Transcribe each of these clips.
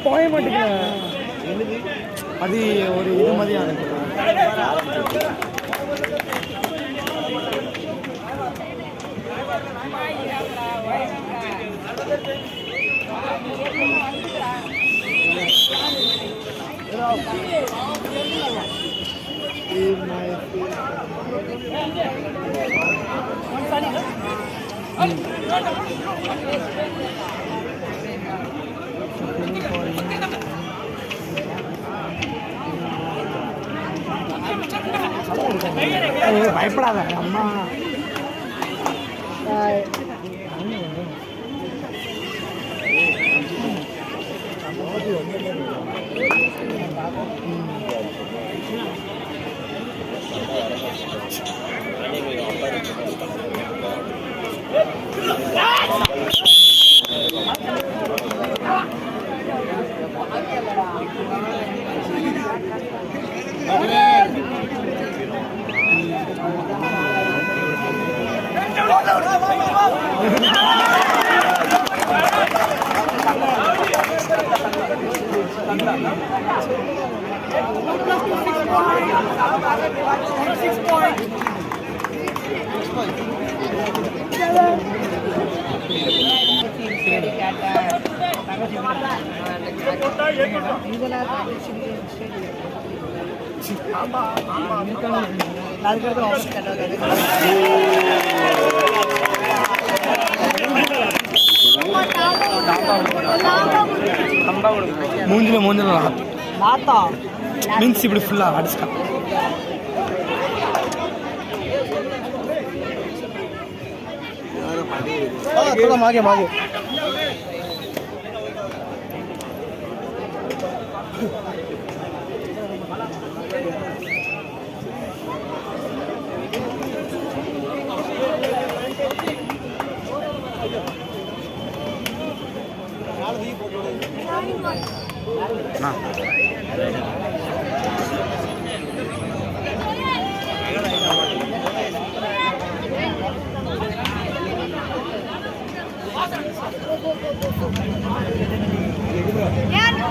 போய மாட்டேங்க அது ஒரு இது மாதிரியான பயப்படாத அம்மா மூஞ்சில மூஞ்சில மீன்ஸ் இப்படி ஃபுல்லா அடிச்சிட்டான். மாगे मागे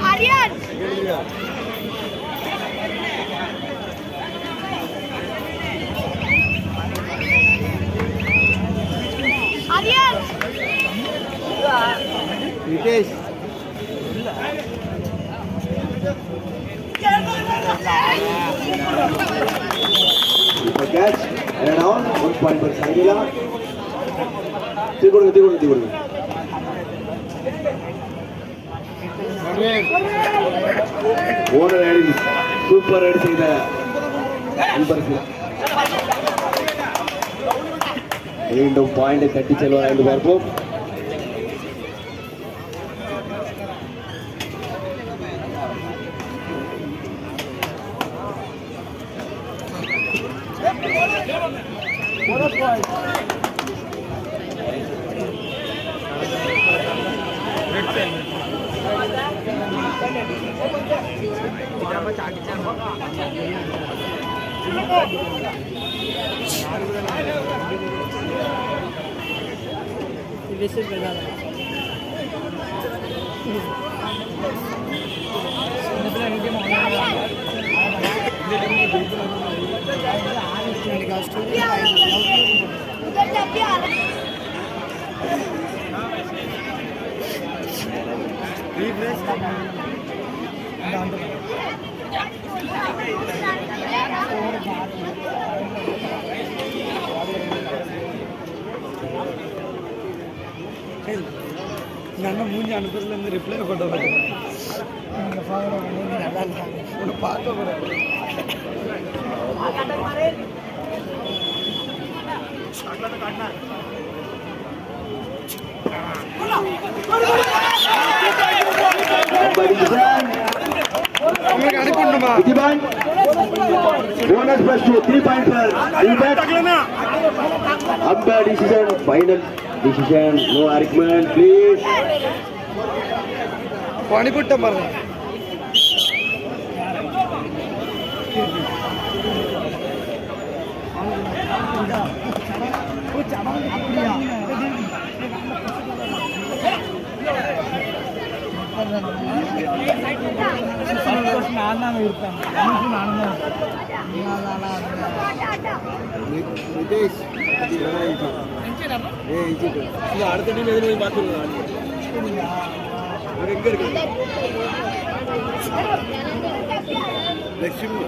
Aryan Aryan Ritesh catch and down 1 point for Leela. Tigur. Owner super ride செய்த மீண்டும் பாயிண்டை தட்டி செல்வார் என்று பார்ப்போம். அண்ணன் மூஞ்சி அனுப்புறதுலேருந்து ரிப்ளை போட்டு ஒன்று பார்க்க கூட அனுப்பிடணுமா bonus plus 2 3 points for umpire decision, final decision, no argument please. அனுப்பிவிட்டேன் பாருங்க. நான் இருப்பேன் அடுத்த டீம் எதுவும் போய் பார்த்துருவோம். எங்க இருக்கு லட்சுமி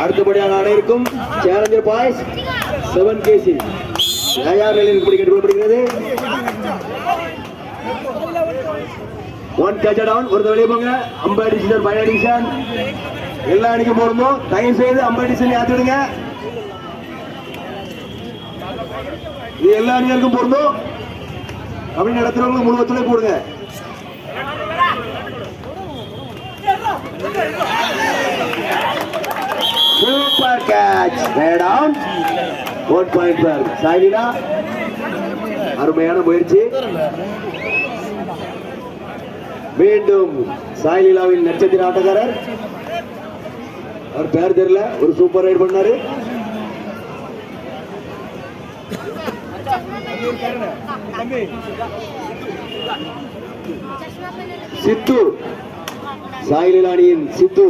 அடுத்தபடியாக ஆட இருக்கும் சேலஞ்சர் பாய்ஸ் 7 kg தயார் நிலையில் கேட்டுக்கொள்ளப்படுகிறது. 1 catch down, ஒரு வெளியே போங்க. அம்பையர் டிசிஷன், ஃபைனல் டிசிஷன் எல்லா அணிக்கும் போறோம். தயவு செய்து அம்பையர் டிசிஷன் ஏத்தி விடுங்க. இது எல்லா அணிகளுக்கும் பொருந்தும். அப்படி நடத்துறவங்க முழு ஒத்துழைப்பு போடுங்க. Super catch, right on. 1 point for சாய்லினா. அருமையான முயற்சி. மீண்டும் சாய்லிலாவின் நட்சத்திர ஆட்டக்காரர், அவர் பேர் தெரியல, ஒரு சூப்பர் ரைட் பண்ணாரு. சித்து, சாய்லிலா அணியின் சித்து.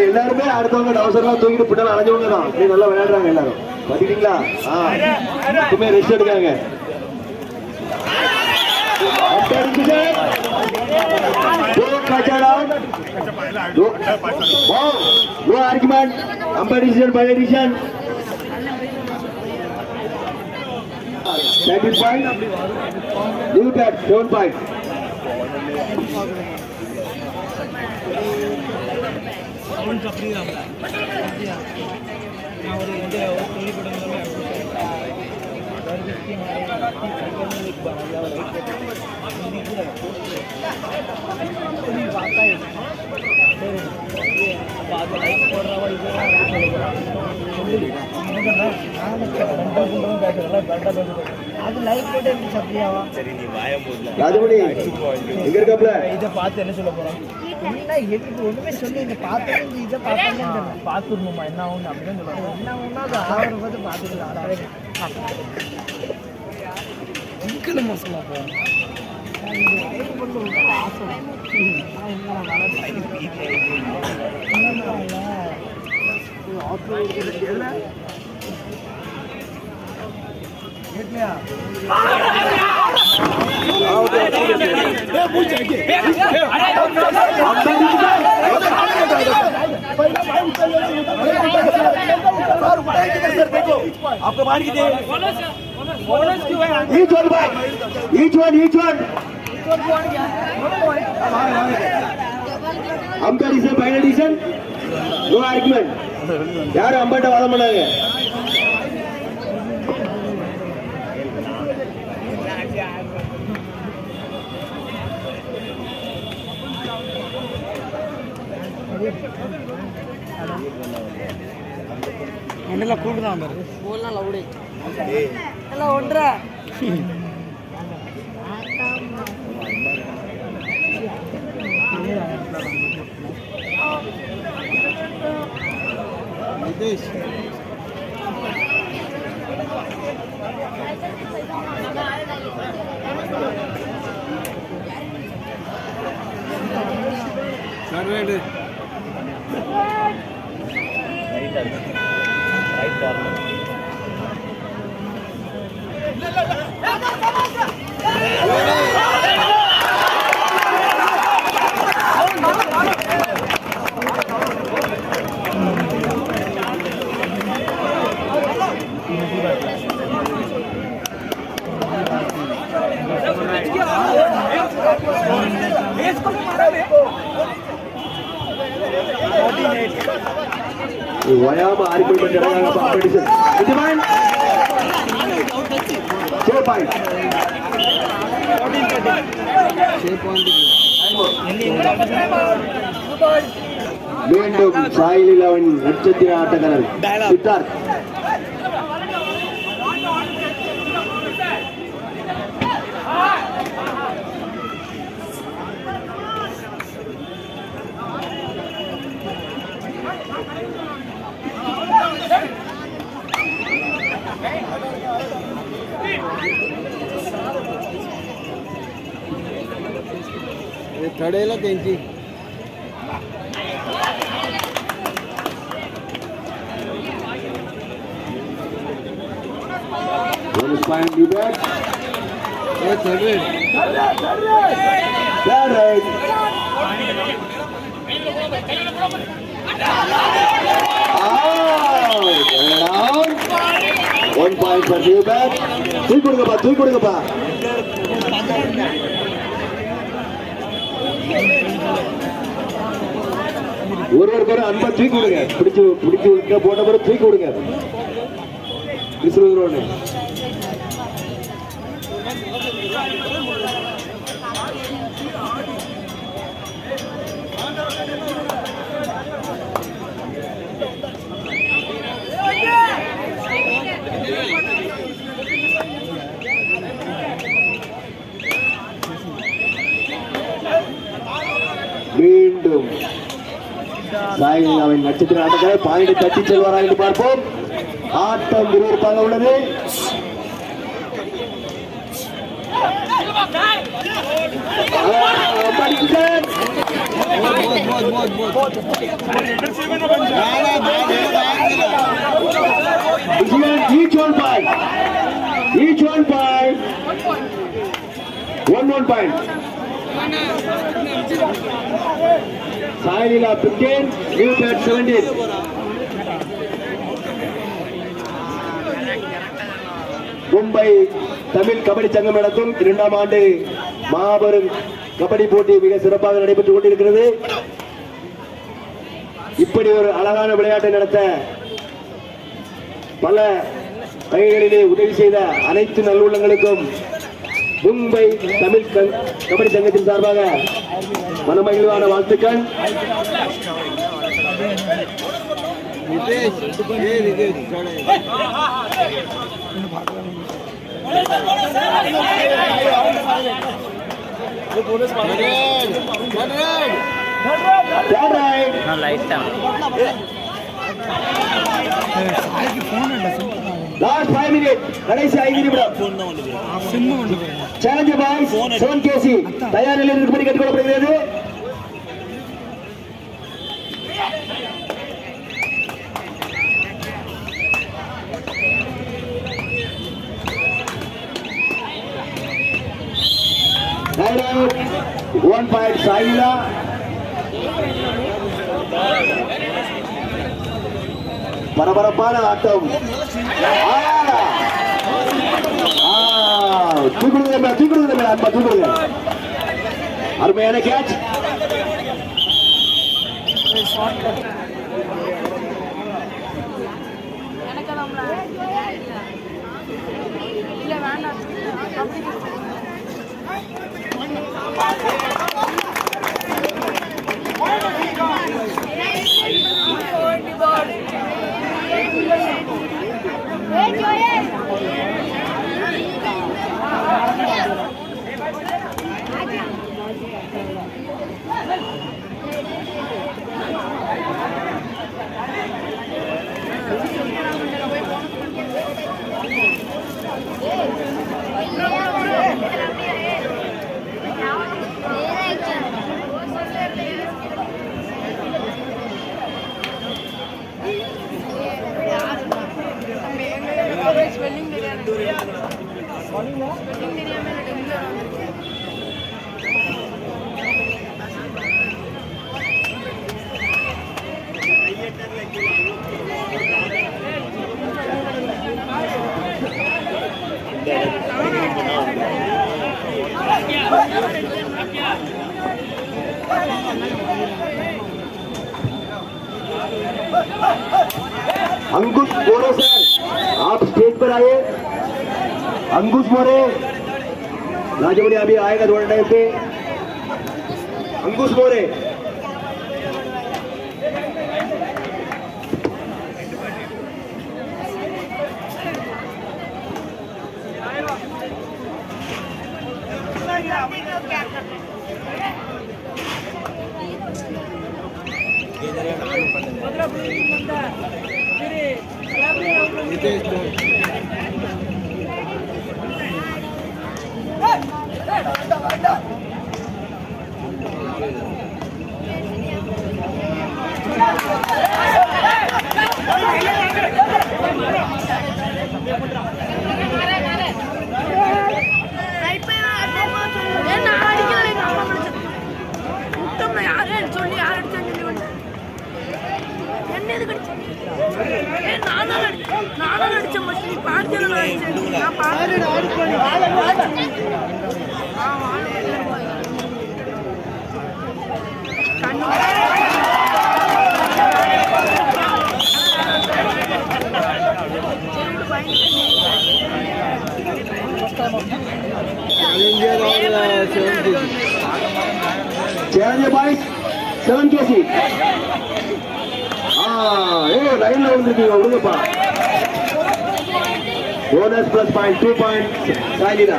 எல்லாருமே அடுத்தவங்க அவசரமா தூக்கிட்டு பின்னால அலைஞ்சவங்க தான். நல்லா விளையாடுறாங்க எல்லாரும். பாத்தீங்களா? எப்பவுமே rest எடுக்காங்க. No argument. Umpire decision, final decision. Second point. New bat, 7 point. Rajamani எங்க இருக்காப்ல? இதை பார்த்து என்ன சொல்ல போறோம்? ஒண்ணுமே சொல்லி இந்த பார்த்து இதை பார்த்துருணுமா என்ன ஆகும் அப்படின்னு சொல்லுவாங்க. என்ன ஆகும்னா அது ஆகிற போது பார்த்துக்கலாம். சொல்ல போறோம். आपको मान की बोनस क्यों है? Each one. Umpire decision, final decision. No argument. யாரும் அம்பட்ட வாதம் பண்ணாங்க. என்னெல்லாம் கூப்பிடுறான் பாரு போலாம் லவுடே எல்லாம் ஒன்றா நிதேஷ் ரைட் वयाम आरिपोई जरगागा कांपिटिशन इज पॉइंट 6 पॉइंट மீண்டும் சாய் லீலாவின் நட்சத்திர ஆட்டக்காரர் சித்தார்த் कडेला त्यांची One point for you back. Three கொடுங்கப்பா ஒருவருக்கு அன்பா தூக்கி கொடுங்க பிடிச்சு விட்டு போட்ட பிறகு தூக்கி கொடுங்க விசுவதோடு மீண்டும் சாய் லீலாவின் நட்சத்திர ஆட்டக்காரர் பாயிண்ட் தட்டி செல்வாரா என்று பார்ப்போம். ஆட்டம் விறுவிறுப்பாக உள்ளது. Each one point. One point. Sai Leela 15, New Bat 17. Mumbai Tamil kabaddi சங்கம் நடத்தும் 2ஆம் ஆண்டு மாபெரும் கபடி போட்டி மிக சிறப்பாக நடைபெற்றுக் கொண்டிருக்கிறது. இப்படி ஒரு அழகான விளையாட்டை நடத்த பல வகைகளிலே உதவி செய்த அனைத்து நல்லுள்ளங்களுக்கும் மும்பை தமிழ் கபடி சங்கத்தின் சார்பாக மனமகிழ்வான வாழ்த்துக்கள். Last 5 minutes. கடைசி 5 நிமிடம். சேலஞ்ச் பாய்ஸ் 7 kg தயார் நிலையில் இருக்கும்படி கேட்டுக்கொள்ளப்படுகிறது. One point Sai Leela. பரபரப்பான ஆட்டம். தூக்குடுங்க அருமையான கேட்ச். अंकुश मोरे सर, आप स्टेज पर आइए। अंकुश मोरे राजमणि अभी आएगा थोड़ा टाइम पे। Ankush More challenger boys 7 kg line लो उड़पा बोनस प्लस पॉइंट 2 पॉइंट साइलिना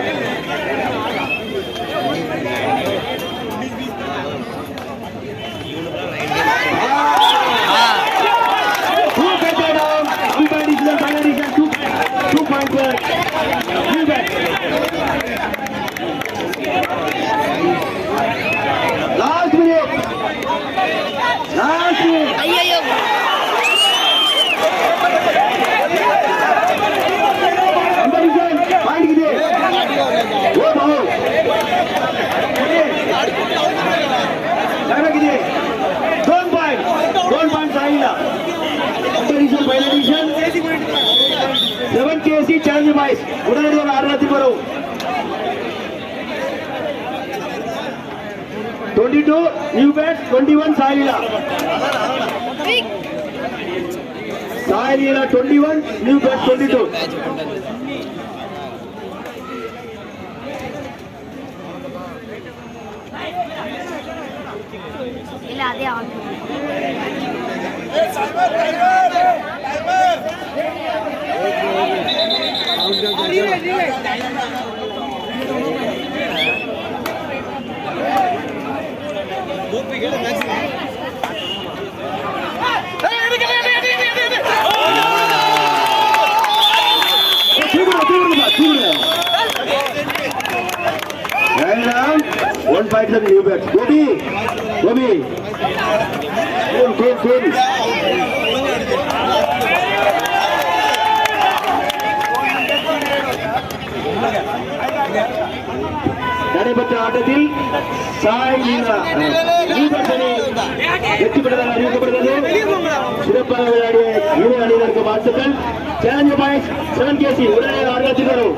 लास्ट मिनट अय्यो पॉइंट कितने वो बहु जाना कितने 2 पॉइंट साइला कंपटीशन पहला डिवीजन 7 kg चैलेंज बॉयज उड़ने दो आरती करो 22 न्यू बैट 21 साइला 21 न्यू बैट 22 ಇಲ್ಲ ಅದೇ ಆನ್ One fight for the new bats. Gobi. Cool. நடைபெற்ற ஆட்டத்தில் சாய் லீலா வெற்றி பெற்றதாக அறிவிக்கப்படுகிறது. சிறப்பாக விளையாடிய இரு அணியினருக்கு வாழ்த்துக்கள். சேலஞ்ச் பாய்ஸ் 7 kg உடனே ஆர்வத்தில் வரும்.